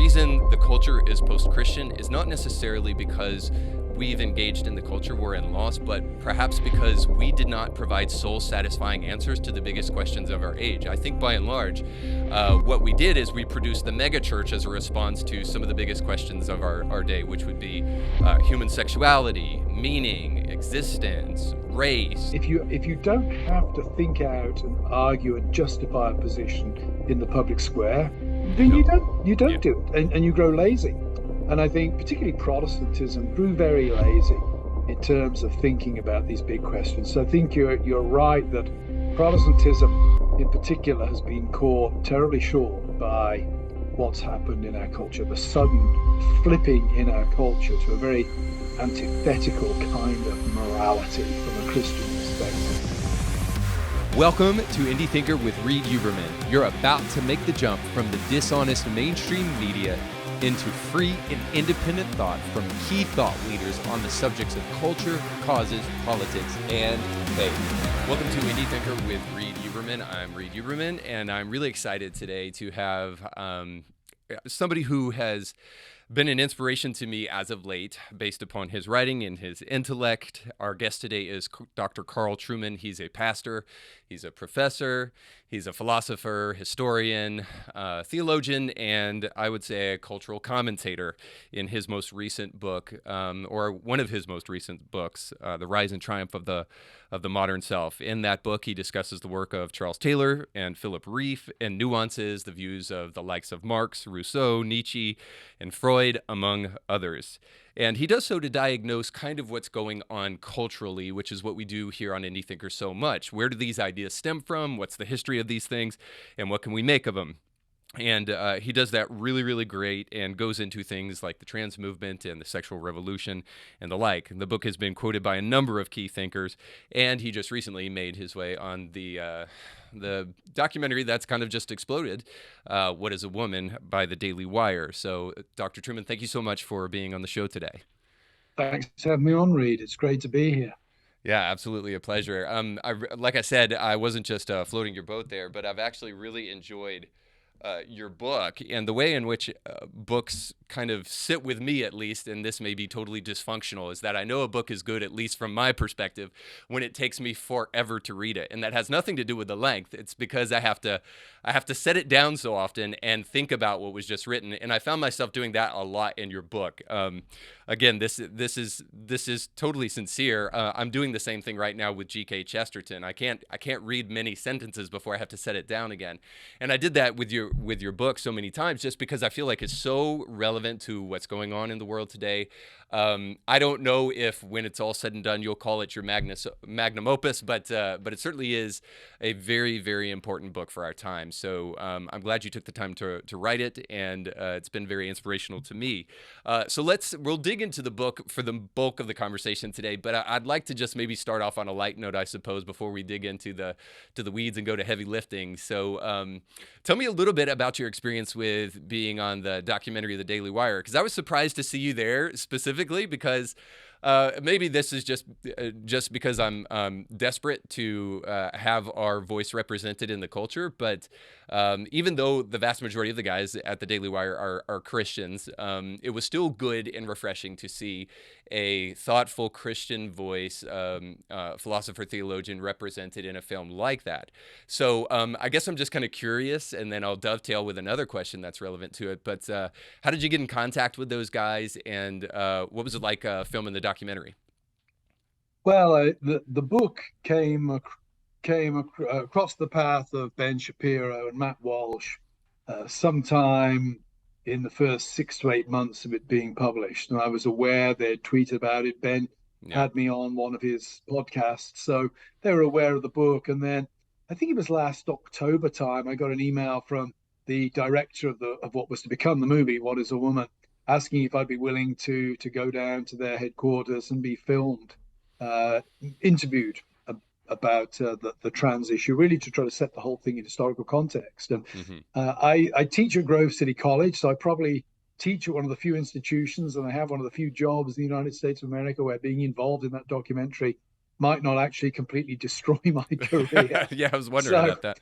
reason the culture is post-Christian is not necessarily because we've engaged in the culture we're in lost, but perhaps because we did not provide soul-satisfying answers to the biggest questions of our age. I think by and large, what we did is we produced the megachurch as a response to some of the biggest questions of our day, which would be human sexuality, meaning, existence, race. If you don't have to think out and argue and justify a position in the public square, then you don't do it, and you grow lazy. And I think particularly Protestantism grew very lazy in terms of thinking about these big questions. So I think you're right that Protestantism in particular has been caught terribly short by what's happened in our culture, the sudden flipping in our culture to a very antithetical kind of morality from a Christian perspective. Welcome to Indie Thinker with Reed Huberman. You're about to make the jump from the dishonest mainstream media into free and independent thought from key thought leaders on the subjects of culture, causes, politics, and faith. Welcome to Indie Thinker with Reed Huberman. I'm Reed Huberman, and I'm really excited today to have somebody who has been an inspiration to me as of late, based upon his writing and his intellect. Our guest today is Dr. Carl Trueman. He's a pastor, he's a professor, he's a philosopher, historian, theologian, and I would say a cultural commentator. In his most recent book, or one of his most recent books, The Rise and Triumph of the Modern Self. In that book, he discusses the work of Charles Taylor and Philip Rieff and nuances the views of the likes of Marx, Rousseau, Nietzsche, and Freud, among others. And he does so to diagnose kind of what's going on culturally, which is what we do here on Indie Thinker so much. Where do these ideas stem from? What's the history of these things? And what can we make of them? And he does that really, really great and goes into things like the trans movement and the sexual revolution and the like. The book has been quoted by a number of key thinkers, and he just recently made his way on the documentary that's kind of just exploded, What is a Woman, by the Daily Wire. So, Dr. Trueman, thank you so much for being on the show today. Thanks for having me on, Reed. It's great to be here. Yeah, absolutely a pleasure. Like I said, I wasn't just floating your boat there, but I've actually really enjoyed your book and the way in which books kind of sit with me, at least, and this may be totally dysfunctional, is that I know a book is good, at least from my perspective, when it takes me forever to read it. And that has nothing to do with the length. It's because I have to set it down so often and think about what was just written. And I found myself doing that a lot in your book. Again, this is totally sincere. I'm doing the same thing right now with G.K. Chesterton. I can't read many sentences before I have to set it down again. And I did that with your book so many times just because I feel like it's so relevant to what's going on in the world today. I don't know if when it's all said and done you'll call it your magnum opus, but it certainly is a very, very important book for our time. So I'm glad you took the time to write it, and it's been very inspirational to me. So we'll dig into the book for the bulk of the conversation today, but I'd like to just maybe start off on a light note, I suppose, before we dig into the weeds and go to heavy lifting. So tell me a little bit about your experience with being on the documentary The Daily Wire, because I was surprised to see you there specifically because maybe this is just because I'm desperate to have our voice represented in the culture. But even though the vast majority of the guys at the Daily Wire are Christians, it was still good and refreshing to see a thoughtful Christian voice, philosopher, theologian represented in a film like that. So I guess I'm just kind of curious, and then I'll dovetail with another question that's relevant to it. But how did you get in contact with those guys, and what was it like filming the documentary? Well, the book came across the path of Ben Shapiro and Matt Walsh sometime in the first 6 to 8 months of it being published. And I was aware they'd tweeted about it. Ben had me on one of his podcasts, so they were aware of the book. And then I think it was last October time, I got an email from the director of what was to become the movie, What is a Woman, asking if I'd be willing to go down to their headquarters and be filmed, interviewed about the trans issue, really to try to set the whole thing in historical context. And I teach at Grove City College, so I probably teach at one of the few institutions, and I have one of the few jobs in the United States of America where being involved in that documentary might not actually completely destroy my career. Yeah, I was wondering about that.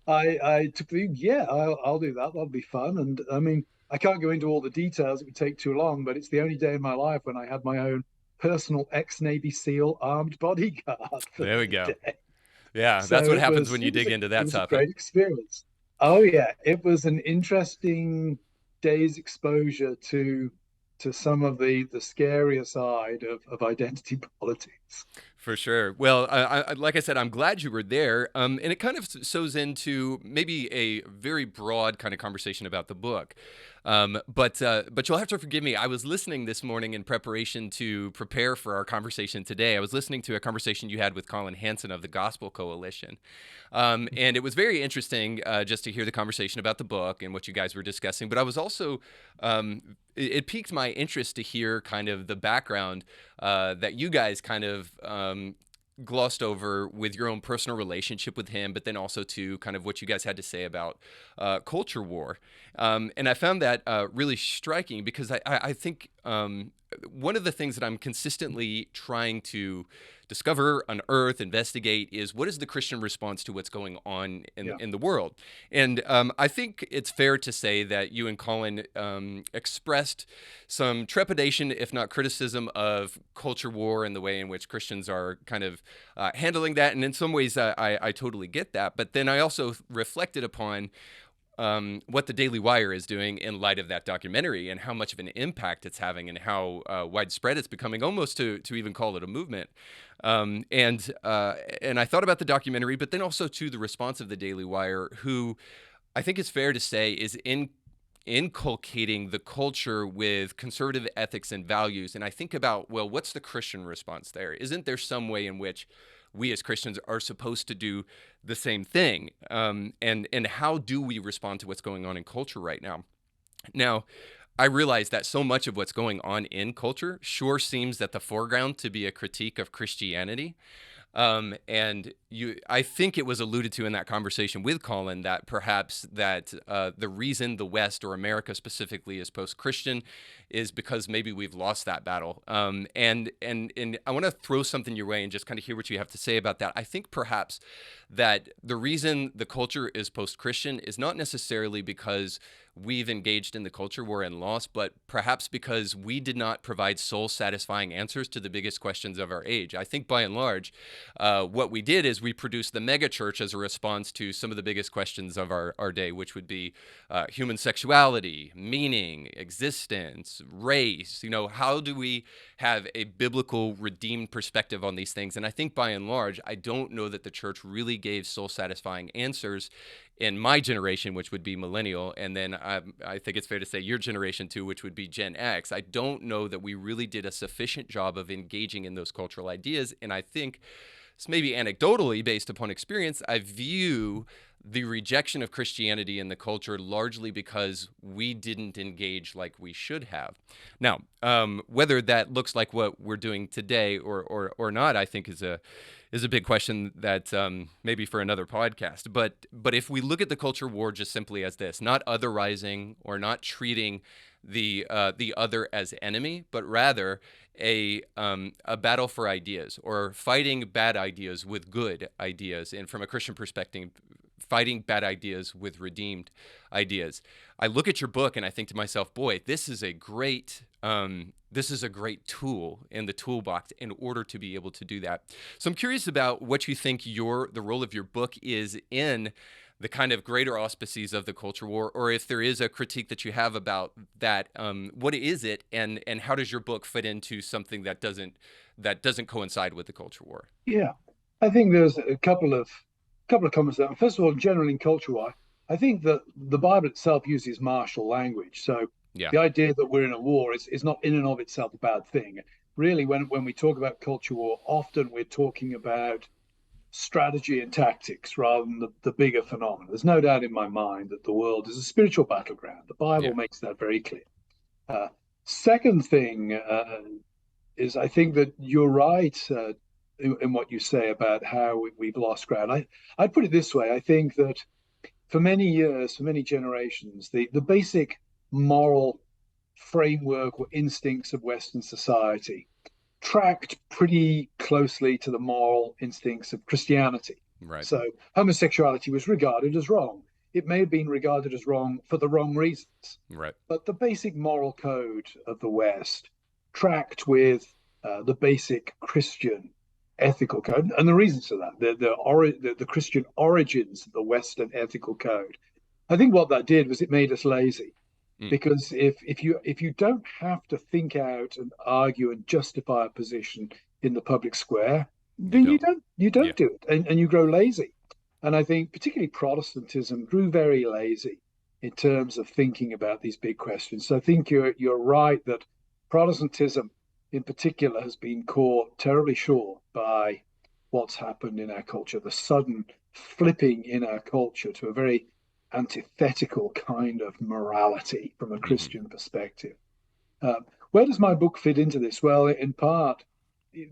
I took the yeah, I'll do that. That'll be fun. And I mean, I can't go into all the details; it would take too long. But it's the only day in my life when I had my own personal ex-Navy SEAL armed bodyguard for There we the go. day. Yeah, that's So what happens when you it was dig a into it that was a topic. great experience. Oh yeah, it was an interesting day's exposure to some of the scarier side of identity politics. For sure. Well, like I said, I'm glad you were there. And it kind of sews into maybe a very broad kind of conversation about the book. But you'll have to forgive me. I was listening this morning in preparation to prepare for our conversation today. I was listening to a conversation you had with Colin Hansen of the Gospel Coalition. And it was very interesting just to hear the conversation about the book and what you guys were discussing. But I was also, it piqued my interest to hear kind of the background that you guys kind of glossed over with your own personal relationship with him, but then also to kind of what you guys had to say about culture war. And I found that really striking because I think one of the things that I'm consistently trying to discover, unearth, investigate is what is the Christian response to what's going on Yeah. in the world. And I think it's fair to say that you and Colin expressed some trepidation, if not criticism, of culture war and the way in which Christians are kind of handling that. And in some ways, I totally get that. But then I also reflected upon what the Daily Wire is doing in light of that documentary and how much of an impact it's having and how widespread it's becoming, almost to even call it a movement. And I thought about the documentary, but then also to the response of the Daily Wire, who I think it's fair to say is inculcating the culture with conservative ethics and values. And I think about, well, what's the Christian response there? Isn't there some way in which we as Christians are supposed to do the same thing? And how do we respond to what's going on in culture right now? Now, I realize that so much of what's going on in culture sure seems at the foreground to be a critique of Christianity. And I think it was alluded to in that conversation with Colin that perhaps that the reason the West or America specifically is post-Christian is because maybe we've lost that battle. And I want to throw something your way and just kind of hear what you have to say about that. I think perhaps that the reason the culture is post-Christian is not necessarily because we've engaged in the culture war and lost, but perhaps because we did not provide soul-satisfying answers to the biggest questions of our age. I think by and large, what we did is we produced the megachurch as a response to some of the biggest questions of our day, which would be human sexuality, meaning, existence, race. You know, how do we have a biblical, redeemed perspective on these things? And I think by and large, I don't know that the church really gave soul-satisfying answers in my generation, which would be millennial, and then I think it's fair to say your generation too, which would be Gen X. I don't know that we really did a sufficient job of engaging in those cultural ideas, and I think, it's maybe anecdotally based upon experience, I view the rejection of Christianity in the culture largely because we didn't engage like we should have. Now, whether that looks like what we're doing today or not, I think is a big question that maybe for another podcast. But if we look at the culture war just simply as this, not otherizing or not treating the other as enemy, but rather a battle for ideas or fighting bad ideas with good ideas, and from a Christian perspective, fighting bad ideas with redeemed ideas. I look at your book and I think to myself, boy, this is a great tool in the toolbox in order to be able to do that. So I'm curious about what you think the role of your book is in the kind of greater auspices of the culture war, or if there is a critique that you have about that. What is it, and how does your book fit into something that doesn't coincide with the culture war? Yeah, I think there's a couple of comments there. First of all, generally in culture war, I think that the Bible itself uses martial language. So Yeah, the idea that we're in a war is not in and of itself a bad thing. Really, when we talk about culture war, often we're talking about strategy and tactics rather than the bigger phenomena. There's no doubt in my mind that the world is a spiritual battleground. The Bible yeah, makes that very clear. Uh, Second thing is I think that you're right in what you say about how we've lost ground. I'd put it this way. I think that for many years, for many generations, the basic moral framework or instincts of Western society tracked pretty closely to the moral instincts of Christianity. Right. So homosexuality was regarded as wrong. It may have been regarded as wrong for the wrong reasons, Right. but the basic moral code of the West tracked with the basic Christian ethical code, and the reasons for that, the Christian origins of the Western ethical code. I think what that did was it made us lazy, Mm. because if you don't have to think out and argue and justify a position in the public square, You then you don't. don't you Yeah. don't do it, and you grow lazy. And I think particularly Protestantism grew very lazy in terms of thinking about these big questions. So I think you're right that Protestantism in particular has been caught terribly short by what's happened in our culture, the sudden flipping in our culture to a very antithetical kind of morality from a Hmm. Christian perspective. Where does my book fit into this? Well, in part,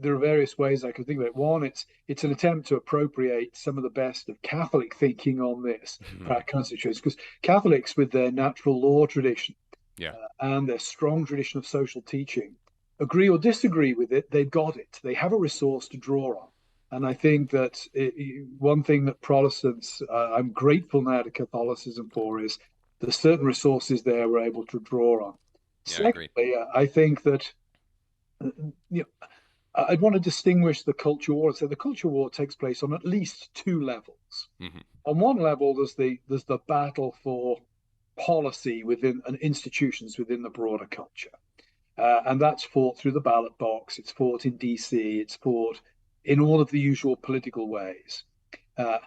there are various ways I can think of it. One, it's an attempt to appropriate some of the best of Catholic thinking on this for our Hmm. current situation, because Catholics, with their natural law tradition Yeah. and their strong tradition of social teaching, agree or disagree with it, they've got it. They have a resource to draw on. And I think that one thing that Protestants, I'm grateful now to Catholicism for, is there's certain resources there we're able to draw on. Yeah, I agree. Secondly, I think that you know, I'd want to distinguish the culture war. So the culture war takes place on at least two levels. Hmm. On one level, there's the battle for policy within and institutions within the broader culture. And that's fought through the ballot box. It's fought in DC. It's fought in all of the usual political ways. Uh,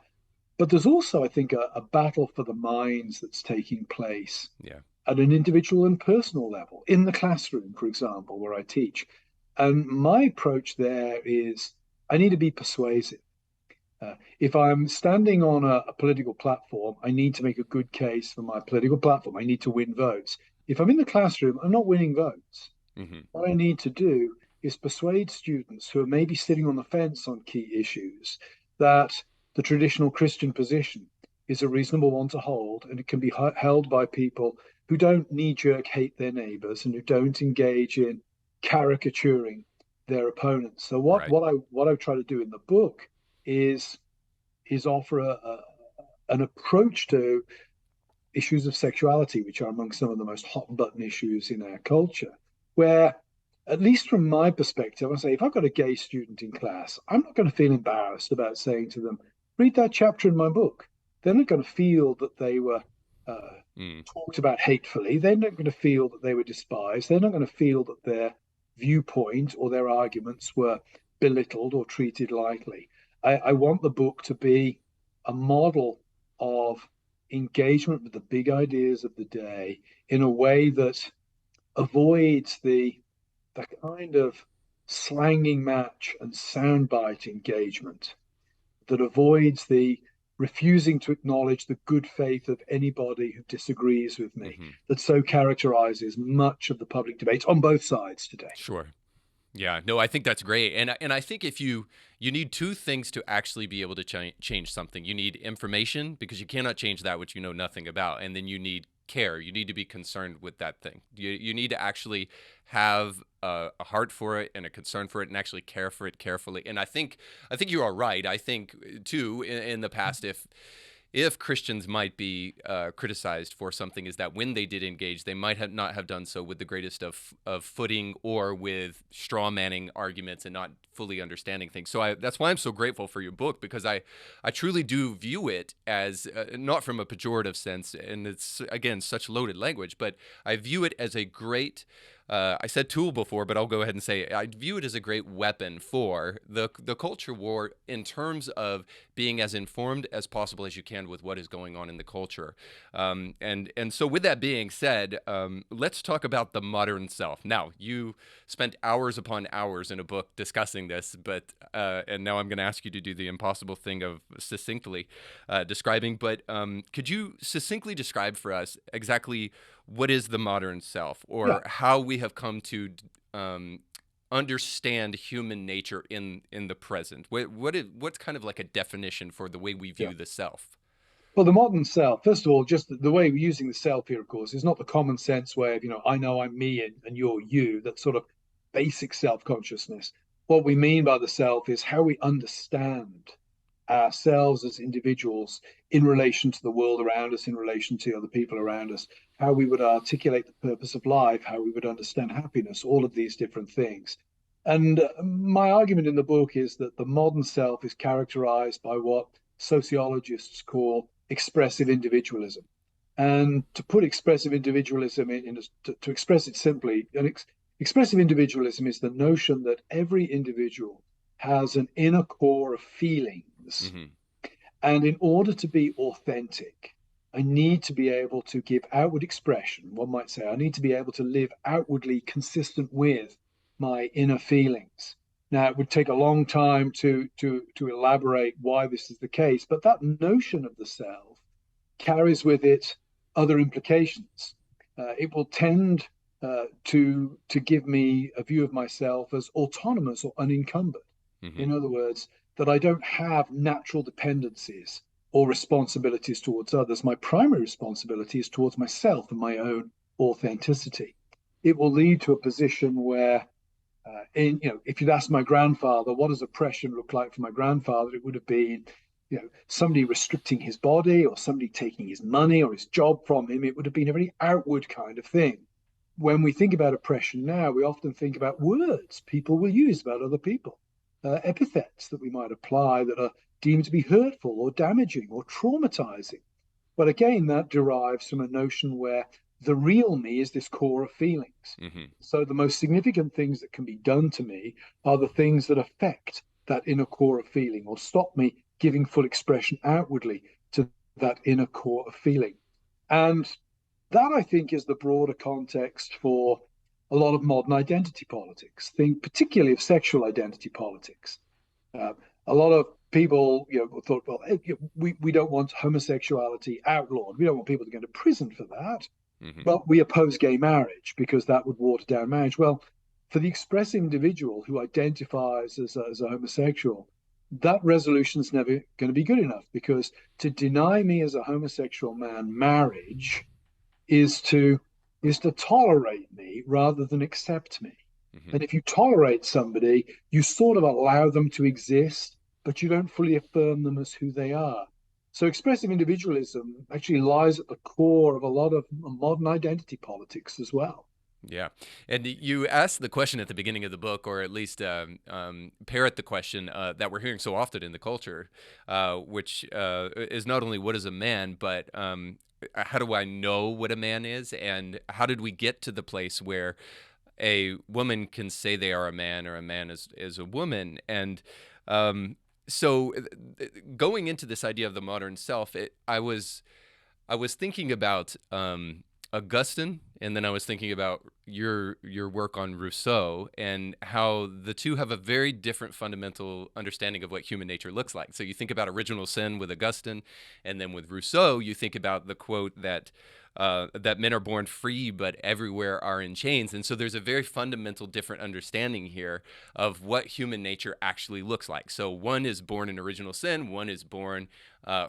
but there's also, I think, a battle for the minds that's taking place Yeah. at an individual and personal level in the classroom, for example, where I teach. And my approach there is I need to be persuasive. If I'm standing on a political platform, I need to make a good case for my political platform. I need to win votes. If I'm in the classroom, I'm not winning votes. Hmm. What I need to do is persuade students who are maybe sitting on the fence on key issues that the traditional Christian position is a reasonable one to hold, and it can be held by people who don't knee jerk hate their neighbors and who don't engage in caricaturing their opponents. So Right. what I try to do in the book is offer an approach to issues of sexuality, which are among some of the most hot button issues in our culture, where, at least from my perspective, I say if I've got a gay student in class, I'm not going to feel embarrassed about saying to them, read that chapter in my book. They're not going to feel that they were uh, Mm. talked about hatefully. They're not going to feel that they were despised. They're not going to feel that their viewpoint or their arguments were belittled or treated lightly. I want the book to be a model of engagement with the big ideas of the day in a way that avoids the kind of slanging match and soundbite engagement, that avoids the refusing to acknowledge the good faith of anybody who disagrees with me, Hmm. that so characterizes much of the public debate on both sides today. Sure. Yeah, no, I think that's great, and I think if you need two things to actually be able to change something. You need information because you cannot change that which you know nothing about, and then you need care. You need to be concerned with that thing. You need to actually have a heart for it and a concern for it, and actually care for it carefully. And I think you are right. I think too in the past if Christians might be criticized for something, is that when they did engage, they might have not have done so with the greatest of footing or with straw manning arguments and not fully understanding things. So that's why I'm so grateful for your book, because I truly do view it as not from a pejorative sense, and it's again such loaded language, but I view it as a great. I said tool before, but I'll go ahead and say I view it as a great weapon for the culture war in terms of being as informed as possible as you can with what is going on in the culture. And so with that being said, let's talk about the modern self. Now, you spent hours upon hours in a book discussing this, but and now I'm going to ask you to do the impossible thing of succinctly describing. But could you succinctly describe for us exactly what is the modern self, Yeah. or how we have come to um, understand human nature in the present? What's kind of like a definition for the way we Yeah. view the self? Well, the modern self, first of all, just the way we're using the self here, of course, is not the common sense way of, I know I'm me and you're you, that sort of basic self consciousness. What we mean by the self is how we understand ourselves as individuals in relation to the world around us, in relation to other people around us, how we would articulate the purpose of life, how we would understand happiness, all of these different things. And my argument in the book is that the modern self is characterized by what sociologists call expressive individualism. And to put expressive individualism to express it simply, expressive individualism is the notion that every individual has an inner core of feelings. Mm-hmm. And in order to be authentic, I need to be able to give outward expression. One might say, I need to be able to live outwardly consistent with my inner feelings. Now, it would take a long time to elaborate why this is the case, but that notion of the self carries with it other implications. It will tend to give me a view of myself as autonomous or unencumbered. Mm-hmm. In other words, that I don't have natural dependencies or responsibilities towards others. My primary responsibility is towards myself and my own authenticity. It will lead to a position where, if you'd asked my grandfather, what does oppression look like for my grandfather? It would have been, somebody restricting his body or somebody taking his money or his job from him. It would have been a very outward kind of thing. When we think about oppression now, we often think about words people will use about other people, epithets that we might apply that are deemed to be hurtful or damaging or traumatizing. But again, that derives from a notion where the real me is this core of feelings. Mm-hmm. So the most significant things that can be done to me are the things that affect that inner core of feeling or stop me giving full expression outwardly to that inner core of feeling. And that, I think, is the broader context for a lot of modern identity politics. Think particularly of sexual identity politics. Uh, a lot of people, thought, well, we don't want homosexuality outlawed. We don't want people to go to prison for that. Mm-hmm. But we oppose gay marriage because that would water down marriage. Well, for the express individual who identifies as a homosexual, that resolution is never going to be good enough, because to deny me as a homosexual man marriage is to tolerate me rather than accept me. Mm-hmm. And if you tolerate somebody, you sort of allow them to exist, but you don't fully affirm them as who they are. So expressive individualism actually lies at the core of a lot of modern identity politics as well. Yeah. And you asked the question at the beginning of the book, or at least parrot the question that we're hearing so often in the culture, which is not only what is a man, but how do I know what a man is? And how did we get to the place where a woman can say they are a man or a man is a woman? And so going into this idea of the modern self, I was thinking about Augustine, and then I was thinking about your work on Rousseau and how the two have a very different fundamental understanding of what human nature looks like. So you think about original sin with Augustine, and then with Rousseau, you think about the quote that that men are born free, but everywhere are in chains. And so there's a very fundamental different understanding here of what human nature actually looks like. So one is born in original sin, one is born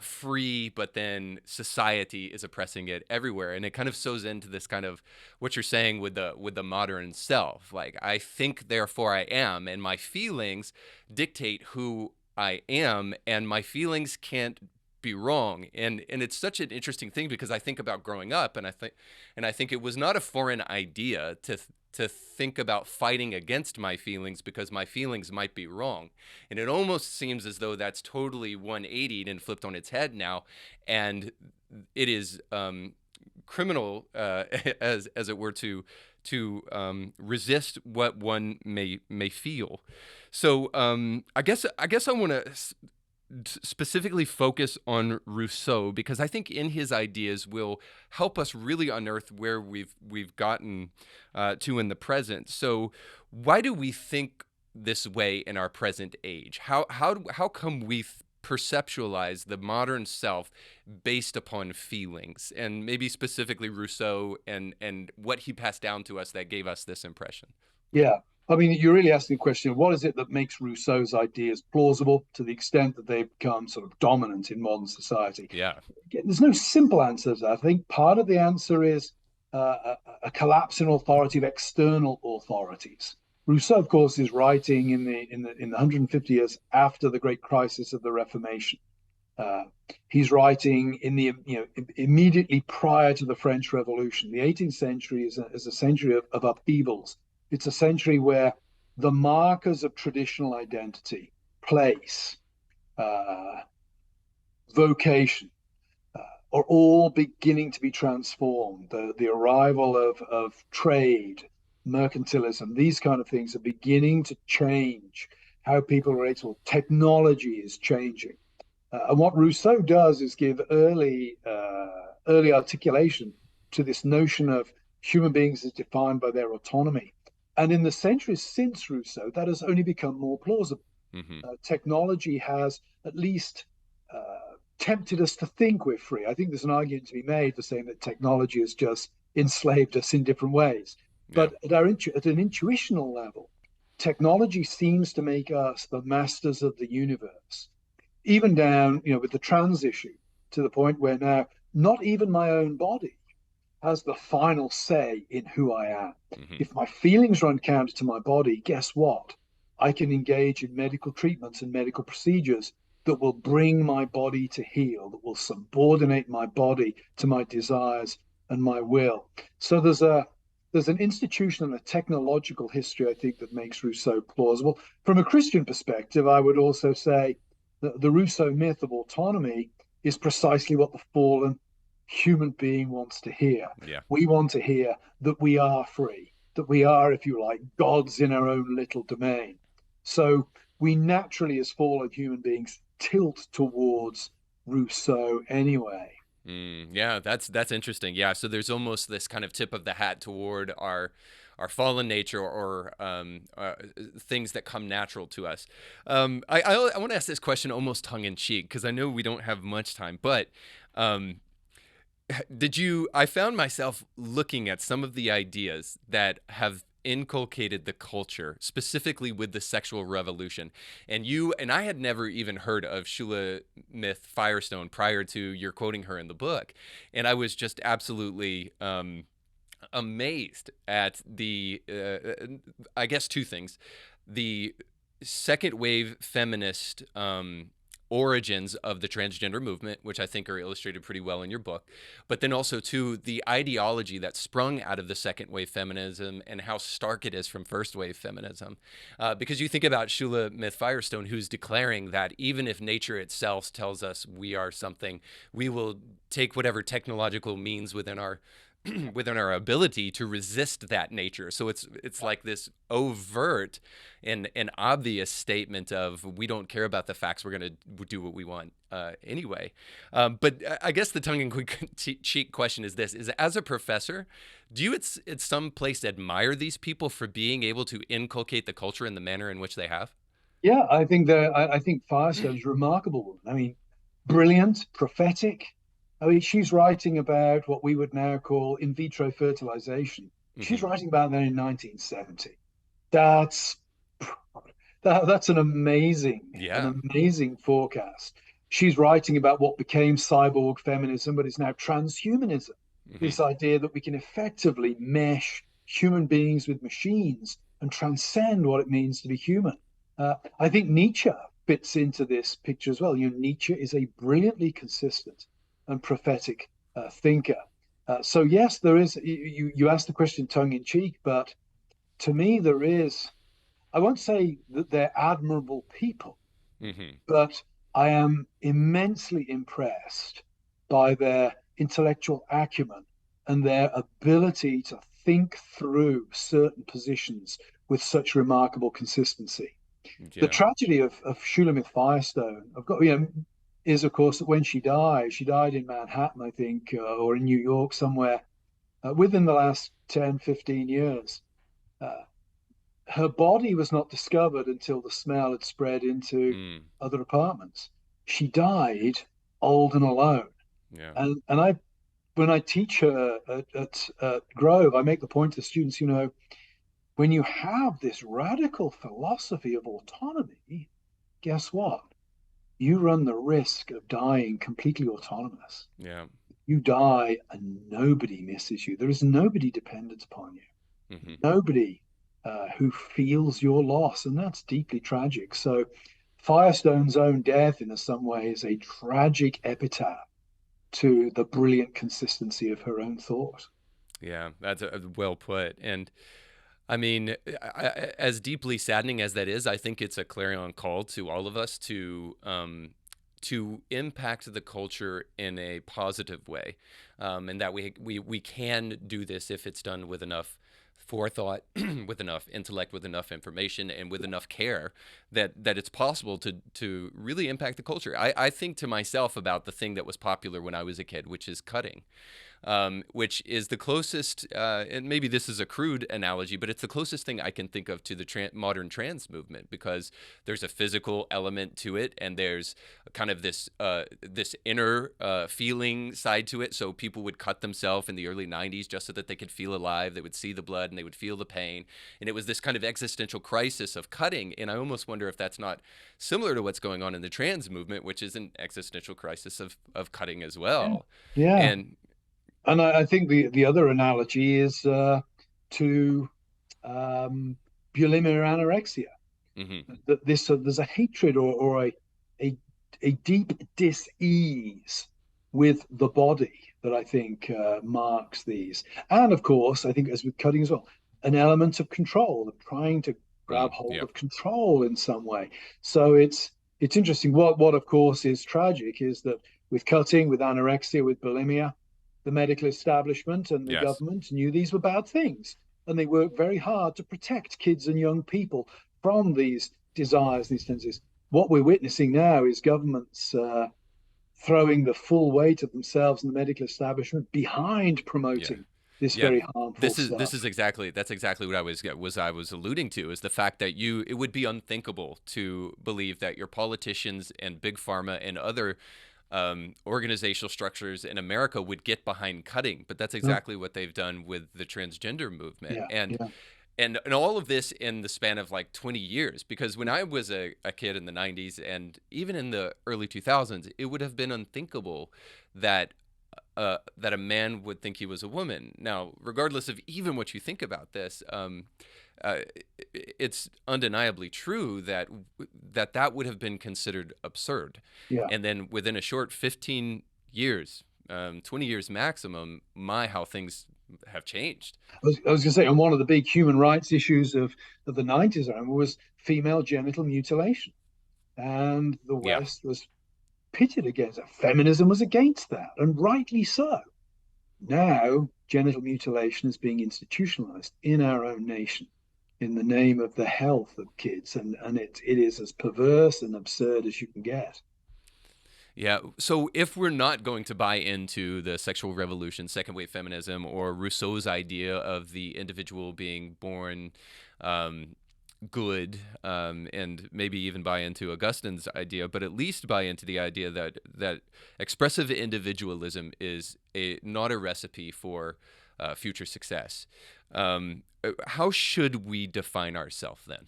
free, but then society is oppressing it everywhere. And it kind of sews into this kind of what you're saying with the modern self. Like, I think, therefore I am, and my feelings dictate who I am, and my feelings can't be wrong. And it's such an interesting thing, because I think about growing up, and I think it was not a foreign idea to think about fighting against my feelings because my feelings might be wrong. And it almost seems as though that's totally 180'd and flipped on its head now, and it is criminal, as it were, to resist what one may feel. So I guess I want to specifically focus on Rousseau, because I think in his ideas will help us really unearth where we've gotten to in the present. So why do we think this way in our present age? How come we perceptualize the modern self based upon feelings, and maybe specifically Rousseau and what he passed down to us that gave us this impression? Yeah. I mean, you're really asking the question, what is it that makes Rousseau's ideas plausible to the extent that they've become sort of dominant in modern society? Yeah. There's no simple answer to that. I think part of the answer is a collapse in authority of external authorities. Rousseau, of course, is writing in the 150 years after the great crisis of the Reformation. Uh, he's writing in the immediately prior to the French Revolution. The 18th century is a century of upheavals. It's a century where the markers of traditional identity, place, uh, vocation, uh, are all beginning to be transformed. The arrival of trade, mercantilism, these kind of things are beginning to change how people relate to technology is changing. And what Rousseau does is give early articulation to this notion of human beings as defined by their autonomy. And in the centuries since Rousseau, that has only become more plausible. Hmm. Technology has at least tempted us to think we're free. I think there's an argument to be made for saying that technology has just enslaved us in different ways. Yeah. But at an intuitional level, technology seems to make us the masters of the universe, even down, with the trans issue to the point where now not even my own body has the final say in who I am. Hmm. If my feelings run counter to my body, guess what? I can engage in medical treatments and medical procedures that will bring my body to heal, that will subordinate my body to my desires and my will. So there's an institutional and a technological history, I think, that makes Rousseau plausible. From a Christian perspective, I would also say that the Rousseau myth of autonomy is precisely what the fallen human being wants to hear. Yeah. We want to hear that we are free, that we are, if you like, gods in our own little domain. So we naturally, as fallen human beings, tilt towards Rousseau anyway. Yeah, that's interesting. Yeah, so there's almost this kind of tip of the hat toward our fallen nature or things that come natural to us. I want to ask this question almost tongue in cheek because I know we don't have much time, but um, did you? I found myself looking at some of the ideas that have inculcated the culture, specifically with the sexual revolution. And you and I had never even heard of Shulamith Firestone prior to your quoting her in the book. And I was just absolutely amazed at I guess, two things. The second wave feminist origins of the transgender movement, which I think are illustrated pretty well in your book, but then also to the ideology that sprung out of the second wave feminism and how stark it is from first wave feminism. Because you think about Shulamith Firestone, who's declaring that even if nature itself tells us we are something, we will take whatever technological means within our within our ability to resist that nature. So it's like this overt and an obvious statement of we don't care about the facts. We're going to do what we want anyway. But I guess the tongue-in-cheek question is this: is as a professor, do you at some place admire these people for being able to inculcate the culture in the manner in which they have? Yeah, I think Firestone is a remarkable woman. I mean, brilliant, prophetic. I mean, she's writing about what we would now call in vitro fertilization. She's Hmm. writing about that in 1970. That's that's Yeah. an amazing forecast. She's writing about what became cyborg feminism, but is now transhumanism. Hmm. This idea that we can effectively mesh human beings with machines and transcend what it means to be human. I think Nietzsche fits into this picture as well. Nietzsche is a brilliantly consistent and prophetic thinker. So yes, there is. You asked the question tongue in cheek, but to me there is. I won't say that they're admirable people, Hmm. but I am immensely impressed by their intellectual acumen and their ability to think through certain positions with such remarkable consistency. The Yeah. tragedy of Shulamith Firestone, I've got, is of course that when she died in Manhattan, I think, or in New York somewhere, within the last 10, 15 years. Uh, Her body was not discovered until the smell had spread into Mm. other apartments. She died old and alone. Yeah. And I, when I teach her at Grove, I make the point to students, when you have this radical philosophy of autonomy, guess what? You run the risk of dying completely autonomous. Yeah. You die and nobody misses you. There is nobody dependent upon you. Hmm. Nobody. who feels your loss, and that's deeply tragic. So, Firestone's own death, in some way, is a tragic epitaph to the brilliant consistency of her own thought. Yeah, that's well put. And I mean, as deeply saddening as that is, I think it's a clarion call to all of us to impact the culture in a positive way, and that we can do this if it's done with enough forethought, with enough intellect, with enough information, and with enough care that it's possible to really impact the culture. I think to myself about the thing that was popular when I was a kid, which is cutting, which is the closest, and maybe this is a crude analogy, but it's the closest thing I can think of to the modern trans movement, because there's a physical element to it, and there's kind of this inner feeling side to it. So people would cut themselves in the early '90s just so that they could feel alive. They would see the blood and they would feel the pain, and it was this kind of existential crisis of cutting. And I almost wonder if that's not similar to what's going on in the trans movement, which is an existential crisis of cutting as Yeah, well. yeah. And And I think the other analogy is to um, bulimia anorexia. mhm, That this there's a hatred or a a deep dis-ease with the body that I think marks these. And of course, I think as with cutting as well, an element of control, of trying to grab hold yeah, of control in some way. So it's interesting. What of course is tragic is that with cutting, with anorexia, with bulimia, the medical establishment and the yes, government knew these were bad things. And they worked very hard to protect kids and young people from these desires, these tendencies. What we're witnessing now is governments throwing the full weight of themselves and the medical establishment behind yeah. promoting this Yeah, very harmful this is stuff. exactly that's exactly what I was alluding to, is the fact that it would be unthinkable to believe that your politicians and big pharma and other organizational structures in America would get behind cutting, but that's No? exactly what they've done with the transgender movement. Yeah, And yeah. and all of this in the span of like 20 years, because when I was a kid in the 90s and even in the early 2000s, it would have been unthinkable that that a man would think he was a woman. Now, regardless of even what you think about this, uh, it's undeniably true that that would have been considered absurd. Yeah. And then within a short 15 years, 20 years maximum, my how things have changed. I was going to say, and one of the big human rights issues of the 90s was female genital mutilation. And the Yeah. West was pitted against it. Feminism was against that, and rightly so. Now, genital mutilation is being institutionalized in our own nation in the name of the health of kids, and it is as perverse and absurd as you can get. Yeah. So if we're not going to buy into the sexual revolution, second wave feminism, or Rousseau's idea of the individual being born um, good, and maybe even buy into Augustine's idea, but at least buy into the idea that expressive individualism is not a recipe for future success. How should we define ourselves then?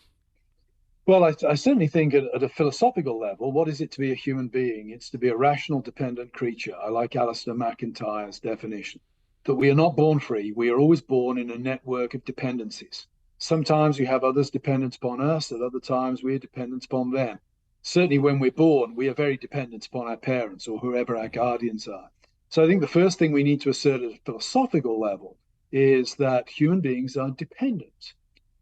Well, I certainly think at a philosophical level, what is it to be a human being? It's to be a rational, dependent creature. I like Alistair McIntyre's definition that we are not born free. We are always born in a network of dependencies. Sometimes we have others dependent upon us, at other times we are dependent upon them. Certainly, when we're born, we are very dependent upon our parents or whoever our Hmm. guardians are. So I think the first thing we need to assert at a philosophical level is that human beings are dependent.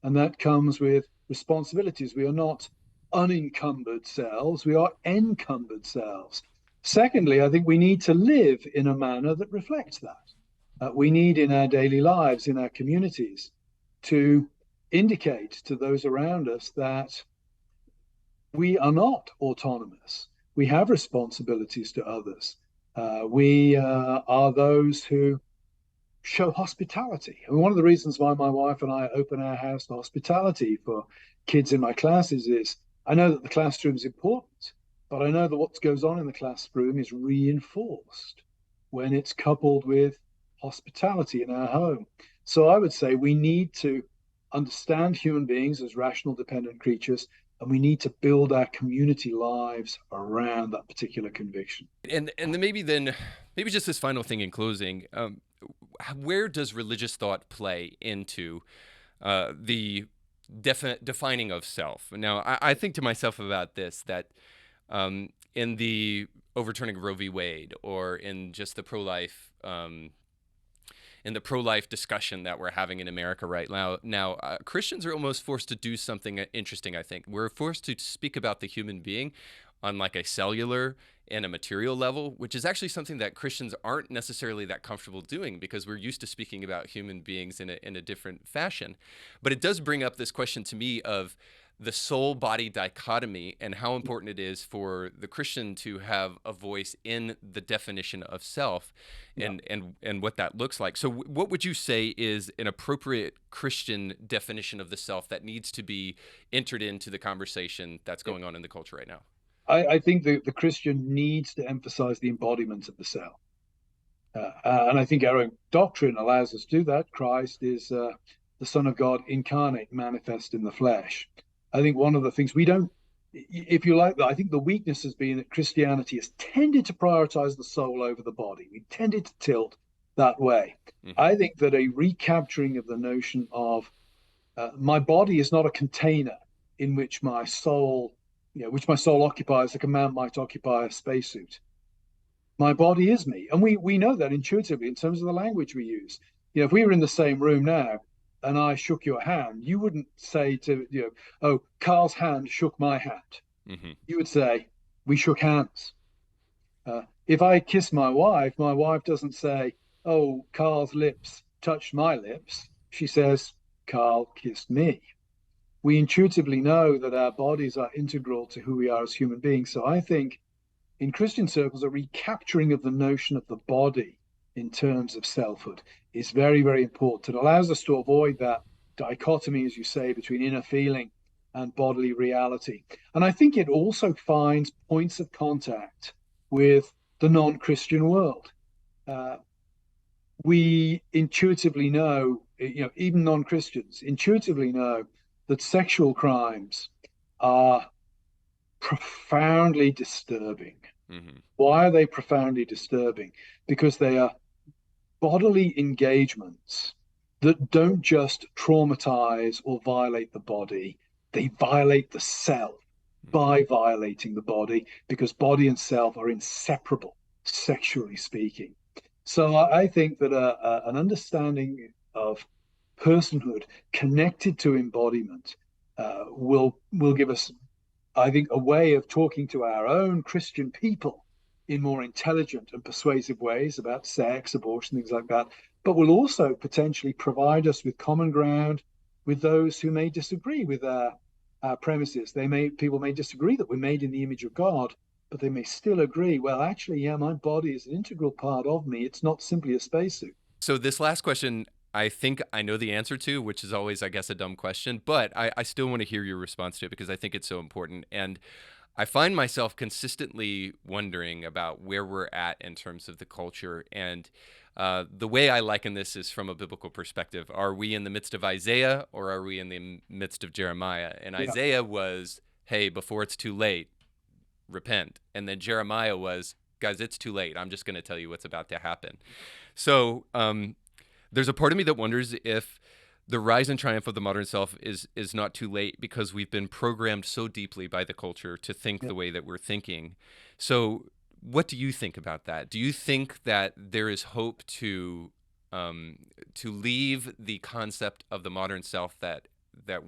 And that comes with responsibilities. We are not unencumbered selves, we are encumbered selves. Secondly, I think we need to live in a manner that reflects that. We need in our daily lives, in our communities, to indicate to those around us that we are not autonomous. We have responsibilities to others. We are those who show hospitality. And one of the reasons why my wife and I open our house to hospitality for kids in my classes is I know that the classroom is important, but I know that what goes on in the classroom is reinforced when it's coupled with hospitality in our home. So I would say we need to understand human beings as rational, dependent creatures, and we need to build our community lives around that particular conviction. And then maybe just this final thing in closing. Where does religious thought play into the defining of self. Now, I think to myself about this that in the overturning of Roe v. Wade, or in just the pro-life in the pro-life discussion that we're having in America right now. Now, Christians are almost forced to do something interesting. I think we're forced to speak about the human being on like a cellular and a material level, which is actually something that Christians aren't necessarily that comfortable doing because we're used to speaking about human beings in a different fashion. But it does bring up this question to me of the soul body dichotomy and how important it is for the Christian to have a voice in the definition of self and what that looks like. So what would you say is an appropriate Christian definition of the self that needs to be entered into the conversation that's going on in the culture right now? I think the Christian needs to emphasize the embodiment of the self. And I think our own doctrine allows us to do that. Christ is the Son of God incarnate, manifest in the flesh. I think one of the things we don't, if you like that, I think the weakness has been that Christianity has tended to prioritize the soul over the body. We tended to tilt that way. Mm-hmm. I think that a recapturing of the notion of my body is not a container in which my soul, which my soul occupies, like a man might occupy a spacesuit. My body is me, and we know that intuitively in terms of the language we use. If we were in the same room now and I shook your hand, you wouldn't say to oh, Carl's hand shook my hand. Mm-hmm. You would say we shook hands. If I kiss my wife doesn't say, oh, Carl's lips touched my lips. She says, Carl kissed me. We intuitively know that our bodies are integral to who we are as human beings. So I think in Christian circles, a recapturing of the notion of the body in terms of selfhood is very, very important. It allows us to avoid that dichotomy, as you say, between inner feeling and bodily reality. And I think it also finds points of contact with the non-Christian world. We intuitively know, even non-Christians intuitively know that sexual crimes are profoundly disturbing. Mm-hmm. Why are they profoundly disturbing? Because they are bodily engagements that don't just traumatize or violate the body, they violate the self by violating the body, because body and self are inseparable, sexually speaking. So I think that an understanding of personhood connected to embodiment will give us, I think, a way of talking to our own Christian people in more intelligent and persuasive ways about sex, abortion, things like that, but will also potentially provide us with common ground with those who may disagree with our premises. People may disagree that we're made in the image of God, but they may still agree, well, actually, yeah, my body is an integral part of me. It's not simply a spacesuit. So this last question, I think I know the answer to, which is always, I guess, a dumb question, but I still want to hear your response to it because I think it's so important. And I find myself consistently wondering about where we're at in terms of the culture. And the way I liken this is from a biblical perspective. Are we in the midst of Isaiah or are we in the midst of Jeremiah? And Isaiah was, hey, before it's too late, repent. And then Jeremiah was, guys, it's too late. I'm just going to tell you what's about to happen. So there's a part of me that wonders if the rise and triumph of the modern self is not too late because we've been programmed so deeply by the culture to think the way that we're thinking. So what do you think about that? Do you think that there is hope to leave the concept of the modern self that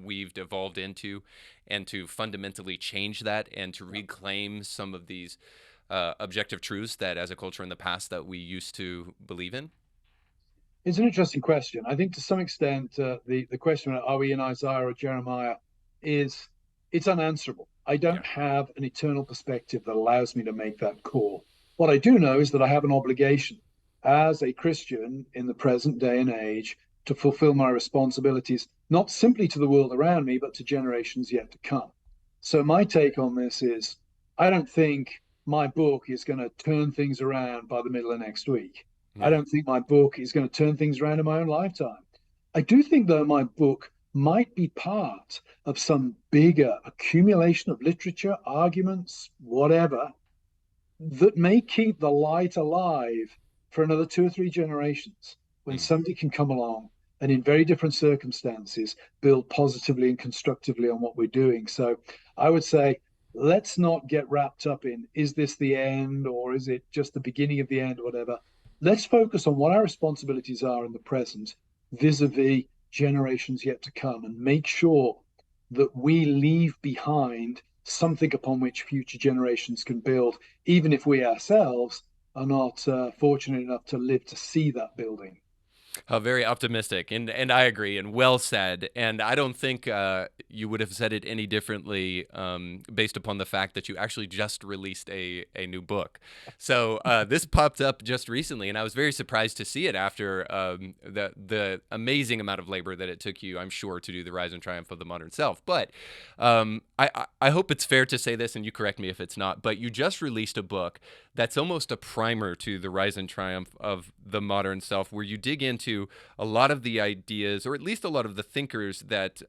we've evolved into and to fundamentally change that and to reclaim some of these objective truths that as a culture in the past that we used to believe in? It's an interesting question. I think to some extent, the question, are we in Isaiah or Jeremiah, it's unanswerable. I don't have an eternal perspective that allows me to make that call. What I do know is that I have an obligation as a Christian in the present day and age to fulfill my responsibilities, not simply to the world around me, but to generations yet to come. So my take on this is, I don't think my book is going to turn things around by the middle of next week. I don't think my book is going to turn things around in my own lifetime. I do think, though, my book might be part of some bigger accumulation of literature, arguments, whatever, that may keep the light alive for another 2 or 3 generations when somebody can come along and in very different circumstances build positively and constructively on what we're doing. So I would say, let's not get wrapped up in, is this the end or is it just the beginning of the end or whatever? Let's focus on what our responsibilities are in the present vis-a-vis generations yet to come, and make sure that we leave behind something upon which future generations can build, even if we ourselves are not fortunate enough to live to see that building. Very optimistic, and I agree, and well said. And I don't think you would have said it any differently, based upon the fact that you actually just released a new book. So this popped up just recently, and I was very surprised to see it after the amazing amount of labor that it took you, I'm sure, to do The Rise and Triumph of the Modern Self. But I hope it's fair to say this, and you correct me if it's not, but you just released a book that's almost a primer to The Rise and Triumph of the Modern Self, where you dig into a lot of the ideas, or at least a lot of the thinkers that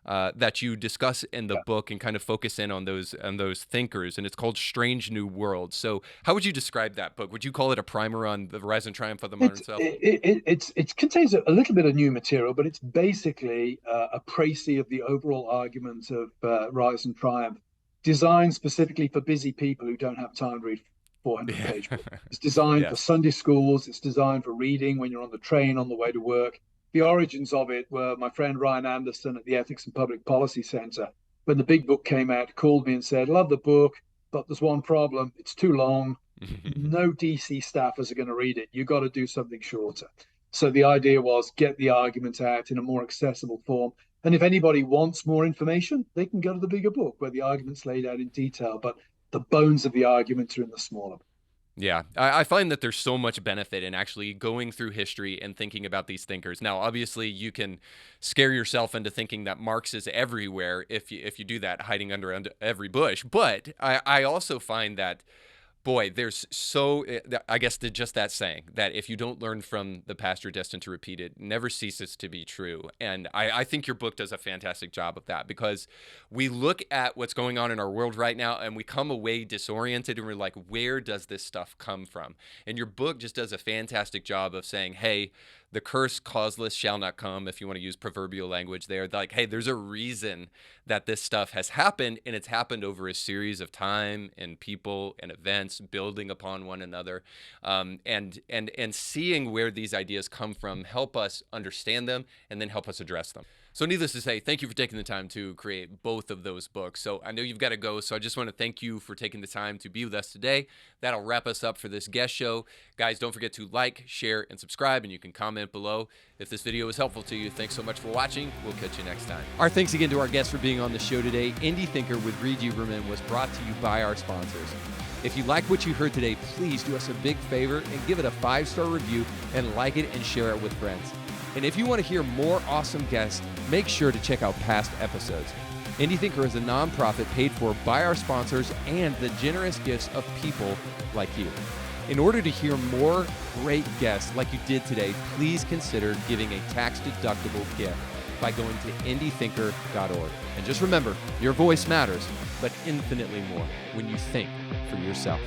that you discuss in the Yeah. book, and kind of focus in on those thinkers. And it's called Strange New Worlds. So, how would you describe that book? Would you call it a primer on the rise and triumph of the modern self? It contains a little bit of new material, but it's basically a précis of the overall argument of Rise and Triumph, designed specifically for busy people who don't have time to read 400-page book. It's designed for Yes. Sunday schools. It's designed for reading when you're on the train on the way to work. The origins of it were my friend Ryan Anderson at the Ethics and Public Policy Center. When the big book came out, called me and said, "Love the book, but there's one problem. It's too long. No DC staffers are going to read it. You got to do something shorter." So the idea was get the argument out in a more accessible form. And if anybody wants more information, they can go to the bigger book where the argument's laid out in detail. But the bones of the argument are in the smaller book. Yeah, I find that there's so much benefit in actually going through history and thinking about these thinkers. Now, obviously, you can scare yourself into thinking that Marx is everywhere if you do that, hiding under every bush. But I also find that, boy, there's so, I guess, just that saying that if you don't learn from the past, you're destined to repeat it, never ceases to be true. And I think your book does a fantastic job of that, because we look at what's going on in our world right now and we come away disoriented and we're like, where does this stuff come from? And your book just does a fantastic job of saying, hey, the curse causeless shall not come, if you want to use proverbial language there. Like, hey, there's a reason that this stuff has happened, and it's happened over a series of time and people and events building upon one another. And seeing where these ideas come from help us understand them and then help us address them. So needless to say, thank you for taking the time to create both of those books. So I know you've got to go, so I just want to thank you for taking the time to be with us today. That'll wrap us up for this guest show. Guys, don't forget to like, share, and subscribe, and you can comment below if this video was helpful to you. Thanks so much for watching. We'll catch you next time. Our thanks again to our guests for being on the show today. Indie Thinker with Reed Uberman was brought to you by our sponsors. If you like what you heard today, please do us a big favor and give it a 5-star review, and like it and share it with friends. And if you want to hear more awesome guests, make sure to check out past episodes. Indie Thinker is a nonprofit paid for by our sponsors and the generous gifts of people like you. In order to hear more great guests like you did today, please consider giving a tax-deductible gift by going to indiethinker.org. And just remember, your voice matters, but infinitely more when you think for yourself.